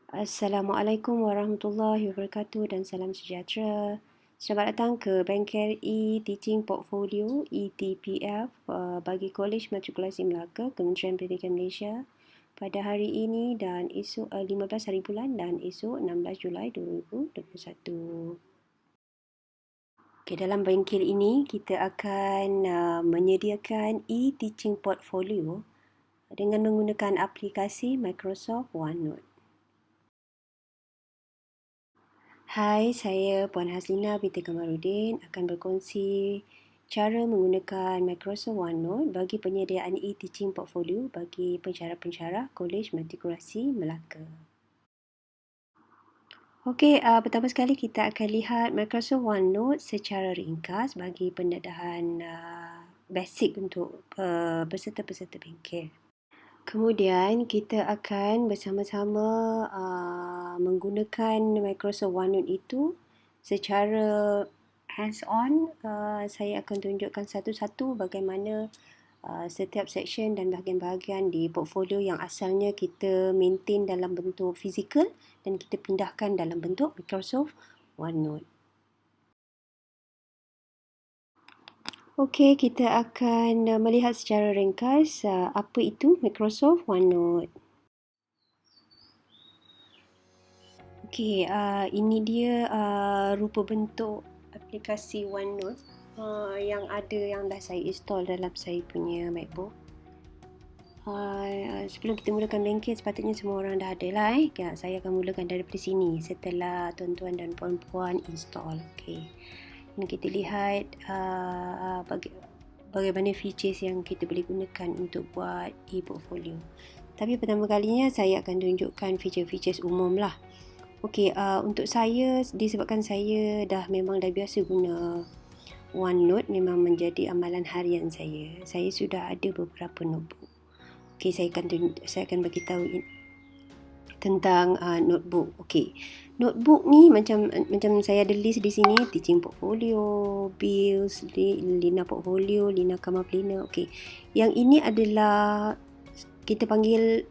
Assalamualaikum warahmatullahi wabarakatuh dan salam sejahtera. Selamat datang ke Bengkel E-Teaching Portfolio ETPF bagi Kolej Matrikulasi Melaka Kementerian Pendidikan Malaysia pada hari ini dan esok 15 hari bulan dan esok 16 Julai 2021. Okay, dalam bengkel ini kita akan menyediakan E-Teaching Portfolio dengan menggunakan aplikasi Microsoft OneNote. Hai, saya Puan Haslina binti Kamarudin akan berkongsi cara menggunakan Microsoft OneNote bagi penyediaan e-teaching portfolio bagi pensyarah-pensyarah Kolej Matrikulasi Melaka. Okey, pertama sekali kita akan lihat Microsoft OneNote secara ringkas bagi pendedahan basic untuk peserta-peserta bengkel. Kemudian kita akan bersama-sama menggunakan Microsoft OneNote itu secara hands-on. Saya akan tunjukkan satu-satu bagaimana setiap section dan bahagian-bahagian di portfolio yang asalnya kita maintain dalam bentuk fizikal dan kita pindahkan dalam bentuk Microsoft OneNote. Okey, kita akan melihat secara ringkas apa itu Microsoft OneNote. Okey, ini dia rupa bentuk aplikasi OneNote yang dah saya install dalam saya punya MacBook. Sebelum kita mulakan bengkel, sepatutnya semua orang dah ada lah. Saya akan mulakan daripada sini setelah tuan-tuan dan puan-puan install. Okey. Ini kita lihat bagaimana features yang kita boleh gunakan untuk buat e-portfolio. Tapi pertama kalinya saya akan tunjukkan feature-features umum lah. Okey, untuk saya, disebabkan saya memang dah biasa guna OneNote, memang menjadi amalan harian saya. Saya sudah ada beberapa notebook. Okey, saya akan bagi tahu tentang notebook. Okey. Notebook ni macam saya ada list di sini, teaching portfolio, bills, Lina portfolio, Lina Kamar Planner. Okey. Yang ini adalah kita panggil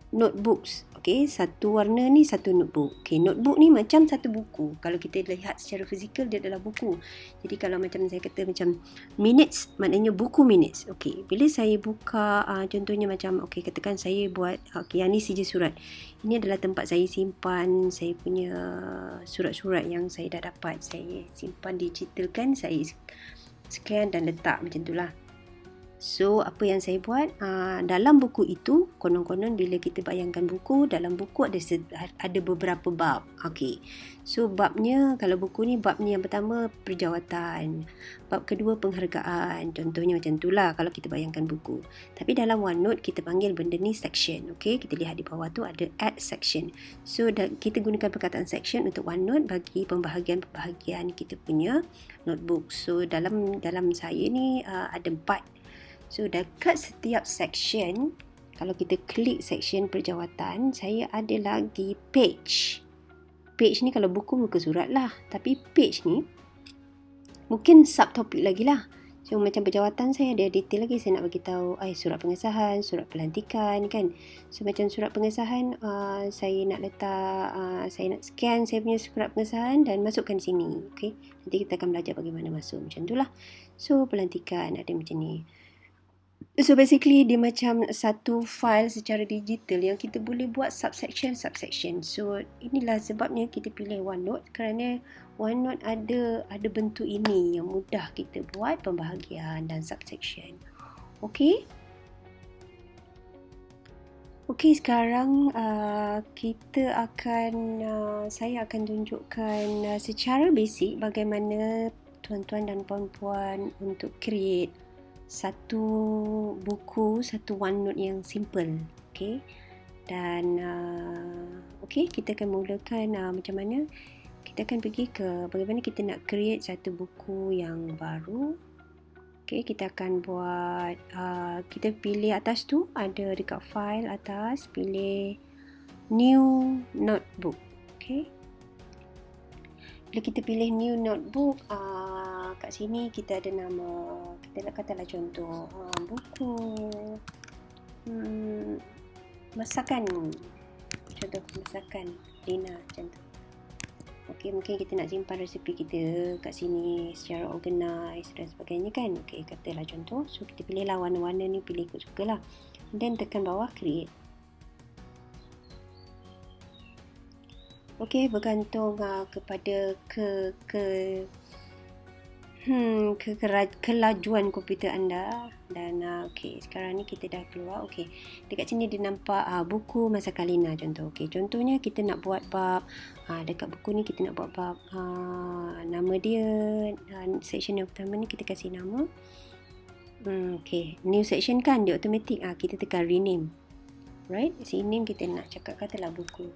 notebooks. Okey, satu warna ni satu notebook. Okey, notebook ni macam satu buku. Kalau kita lihat secara fizikal, dia adalah buku. Jadi kalau macam saya kata macam minutes, maknanya buku minutes. Okey, bila saya buka contohnya macam okey, katakan saya buat okey, yang ni sijil surat. Ini adalah tempat saya simpan saya punya surat-surat yang saya dah dapat. Saya simpan digitalkan, saya scan dan letak macam itulah. So, apa yang saya buat, dalam buku itu, konon-konon bila kita bayangkan buku, dalam buku ada beberapa bab. Okey. So, babnya, kalau buku ni, babnya yang pertama, perjawatan. Bab kedua, penghargaan. Contohnya macam itulah kalau kita bayangkan buku. Tapi dalam OneNote, kita panggil benda ni section. Okey, kita lihat di bawah tu ada add section. So, kita gunakan perkataan section untuk OneNote bagi pembahagian-pembahagian kita punya notebook. So, dalam saya ni ada 4. So, dekat setiap section, kalau kita klik section perjawatan, saya ada lagi page. Page ni kalau buku muka surat lah. Tapi page ni mungkin subtopik lagi lah. So, macam perjawatan saya ada detail lagi. Saya nak bagi tahu surat pengesahan, surat pelantikan kan. So, macam surat pengesahan, saya nak letak, saya nak scan saya punya surat pengesahan dan masukkan sini. Okay? Nanti kita akan belajar bagaimana masuk. Macam tu lah. So, pelantikan ada macam ni. So basically dia macam satu file secara digital yang kita boleh buat subsection. So inilah sebabnya kita pilih OneNote, kerana OneNote ada bentuk ini yang mudah kita buat pembahagian dan subsection. Okey. Okey, sekarang saya akan tunjukkan secara basic bagaimana tuan-tuan dan puan-puan untuk create satu buku, satu OneNote yang simple. Okey. Dan okey, kita akan mulakan macam mana? Kita akan pergi ke bagaimana kita nak create satu buku yang baru. Okey, kita akan buat kita pilih atas tu, ada dekat file atas, pilih new notebook. Okey. Bila kita pilih new notebook, kat sini kita ada nama, kita nak katalah contoh buku masakan. contoh masakan Lina macam tu. Okey, mungkin kita nak simpan resepi kita kat sini secara organize dan sebagainya kan. Okey, katalah contoh. So, kita pilihlah warna-warna ni, pilih ikut suka lah. Dan tekan bawah create. Okey, bergantung kepada kelajuan komputer anda. Dan okey, sekarang ni kita dah keluar. Okey, dekat sini dia nampak buku masakan Lina contoh. Okey, contohnya kita nak buat bab dekat buku ni kita nak buat bab nama dia, section yang pertama ni kita kasih nama. Okey, new section kan dia automatic. Kita tekan rename. Right, sini kita nak cakap katalah buku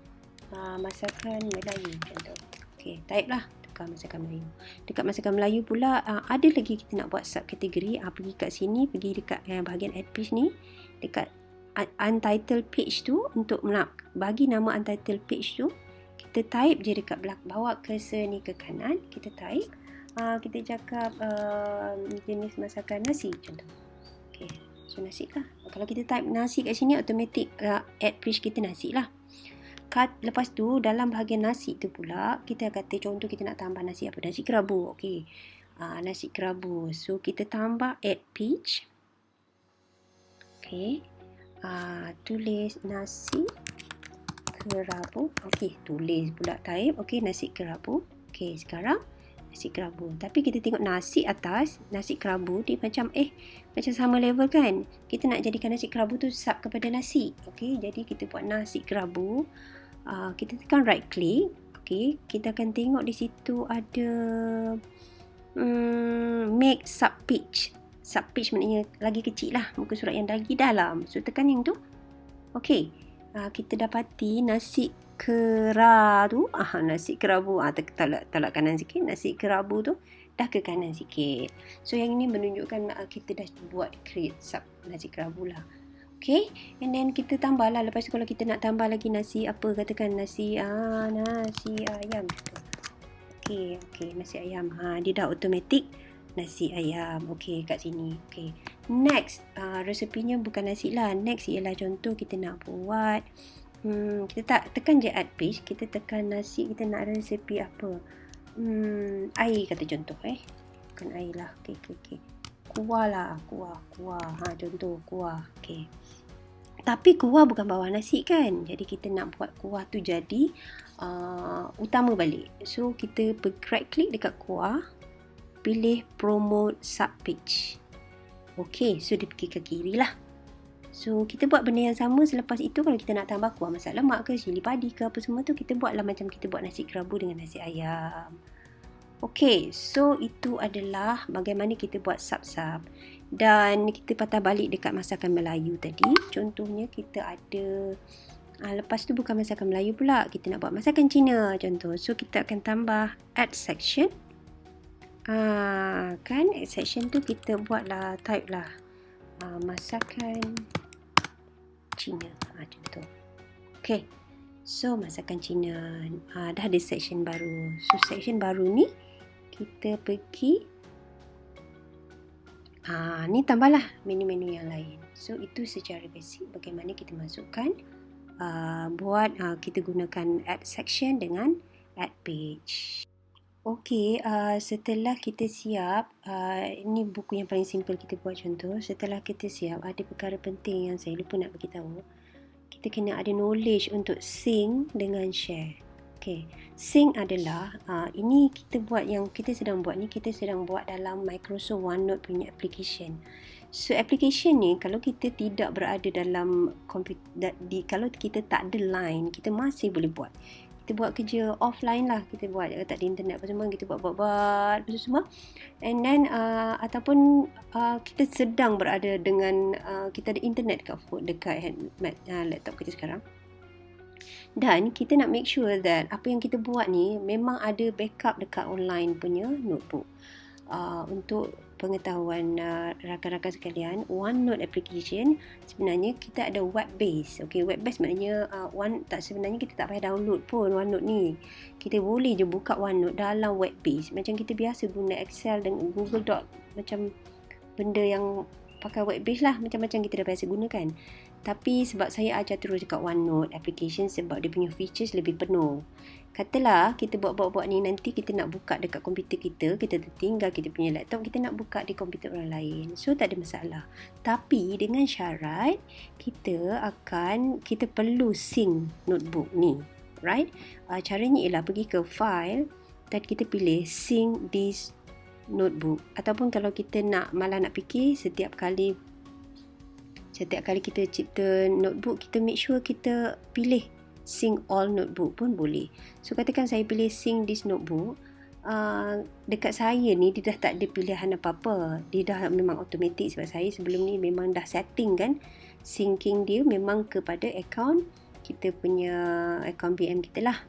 masakan Melayu contoh. Okey, type lah masakan Melayu. Dekat masakan Melayu pula ada lagi kita nak buat subkategori. Pergi kat sini, pergi dekat bahagian add page ni, dekat untitled page tu, untuk nak bagi nama untitled page tu, kita type je dekat bawah cursor ni ke kanan, kita type kita cakap jenis masakan nasi contoh. Okey, so nasi lah. Kalau kita type nasi kat sini, automatic add page kita nasi lah. Lepas tu dalam bahagian nasi tu pula kita kata contoh kita nak tambah nasi apa, nasi kerabu. Okey, nasi kerabu, so kita tambah add page. Okey, tulis nasi kerabu. Okey, tulis pula type. Okey, nasi kerabu. Okey, sekarang nasi kerabu, tapi kita tengok nasi atas, nasi kerabu dia macam macam sama level kan. Kita nak jadikan nasi kerabu tu sub kepada nasi. Okey, jadi kita buat nasi kerabu. Kita tekan right click. Okey, kita akan tengok di situ ada make sub page. Sub page maknanya lagi kecil lah, muka surat yang lagi dalam. So tekan yang tu. Okey, kita dapati nasi kerabu. Nasi kerabu tolak kanan sikit. Nasi kerabu tu dah ke kanan sikit. So yang ini menunjukkan kita dah buat create sub nasi kerabu lah. Okay, and then kita tambah lah. Lepas tu kalau kita nak tambah lagi nasi apa, katakan nasi ayam. Okay, nasi ayam. Dia dah automatic nasi ayam. Okay, kat sini. Okay, next resepinya bukan nasi lah. Next ialah contoh kita nak buat kita tekan je add page. Kita tekan nasi, kita nak resepi apa, air kata contoh. Bukan air lah. Okay. Kuah lah. Kuah. Contoh kuah. Okay. Tapi kuah bukan bawah nasi kan. Jadi kita nak buat kuah tu jadi utama balik. So kita right click dekat kuah, pilih promote sub page. Okay, so dia pergi ke kiri lah. So kita buat benda yang sama. Selepas itu kalau kita nak tambah kuah masak lemak ke, cili padi ke apa semua tu, kita buatlah macam kita buat nasi kerabu dengan nasi ayam. Okay, so itu adalah bagaimana kita buat sub-sub. Dan kita patah balik dekat masakan Melayu tadi. Contohnya kita ada, lepas tu bukan masakan Melayu pula, kita nak buat masakan Cina contoh. So kita akan tambah add section. Kan add section tu kita buatlah, type lah masakan Cina contoh. Okay, so masakan Cina dah ada section baru. So section baru ni kita pergi ni tambahlah menu-menu yang lain. So itu secara basic bagaimana kita masukkan kita gunakan add section dengan add page. Okey, setelah kita siap, ini buku yang paling simple kita buat contoh. Setelah kita siap, ada perkara penting yang saya lupa nak beritahu. Kita kena ada knowledge untuk sync dengan share. Okey, sync adalah ini kita buat, yang kita sedang buat ni, kita sedang buat dalam Microsoft OneNote punya application. So application ni kalau kita tidak berada dalam komputer, kalau kita tak ada line, kita masih boleh buat. Kita buat kerja offline lah, kita buat tak ada internet apa semua, kita buat apa semua. And then ataupun kita sedang berada dengan kita ada internet dekat laptop kita sekarang. Dan kita nak make sure that apa yang kita buat ni memang ada backup dekat online punya notebook. Untuk pengetahuan rakan-rakan sekalian, OneNote application sebenarnya kita ada web base. Okey, web base maknanya sebenarnya kita tak payah download pun OneNote ni. Kita boleh je buka OneNote dalam web base. Macam kita biasa guna Excel dan Google Doc, macam benda yang pakai web base lah, macam-macam kita dah biasa gunakan. Tapi sebab saya ajar terus dekat OneNote application sebab dia punya features lebih penuh. Katalah kita buat ni, nanti kita nak buka dekat komputer kita tertinggal kita punya laptop, kita nak buka di komputer orang lain. So tak ada masalah. Tapi dengan syarat kita perlu sync notebook ni. Right? Caranya ialah pergi ke file dan kita pilih sync this notebook. Ataupun kalau kita malah nak fikir setiap kali kita cipta notebook, kita make sure kita pilih sync all notebook pun boleh. So katakan saya pilih sync this notebook, dekat saya ni dia dah tak ada pilihan apa-apa. Dia dah memang automatic sebab saya sebelum ni memang dah setting kan. Syncing dia memang kepada akaun kita punya akaun BM kita lah.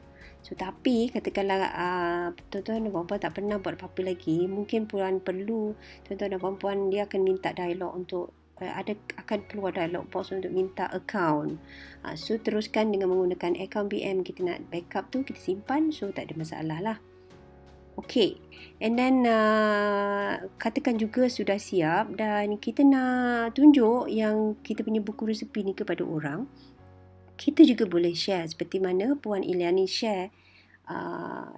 So tapi katakanlah tuan-tuan dan puan-puan tak pernah buat apa-apa lagi, mungkin perlu tuan-tuan dan puan-puan dia akan minta dialog untuk akan keluar dialog box untuk minta account. So teruskan dengan menggunakan account BM. Kita nak backup tu kita simpan, so tak ada masalah lah. Okay, and then katakan juga sudah siap dan kita nak tunjuk yang kita punya buku resepi ni kepada orang. Kita juga boleh share seperti mana Puan Iliani share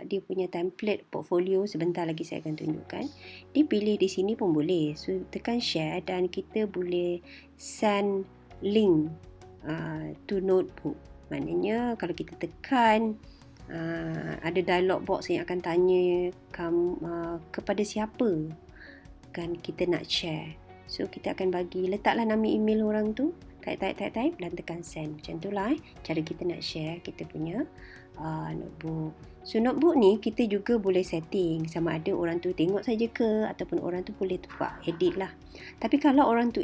dia punya template portfolio. Sebentar lagi saya akan tunjukkan. Dipilih di sini pun boleh. So tekan share dan kita boleh send link to notebook. Maknanya kalau kita tekan ada dialog box yang akan tanya kepada siapa kan kita nak share. So kita akan letaklah nama email orang tu, type dan tekan send. Macam itulah cara kita nak share kita punya notebook. So notebook ni kita juga boleh setting sama ada orang tu tengok saja ke ataupun orang tu boleh tukar, edit lah. Tapi kalau orang tu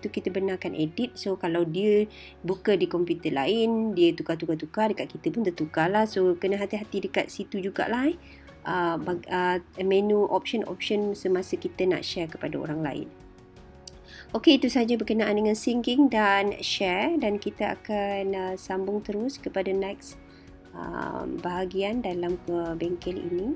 kita benarkan edit, so kalau dia buka di komputer lain, dia tukar dekat kita pun tertukar lah. So kena hati-hati dekat situ jugalah menu option semasa kita nak share kepada orang lain. Okey, itu saja berkenaan dengan syncing dan share, dan kita akan sambung terus kepada next bahagian dalam bengkel ini.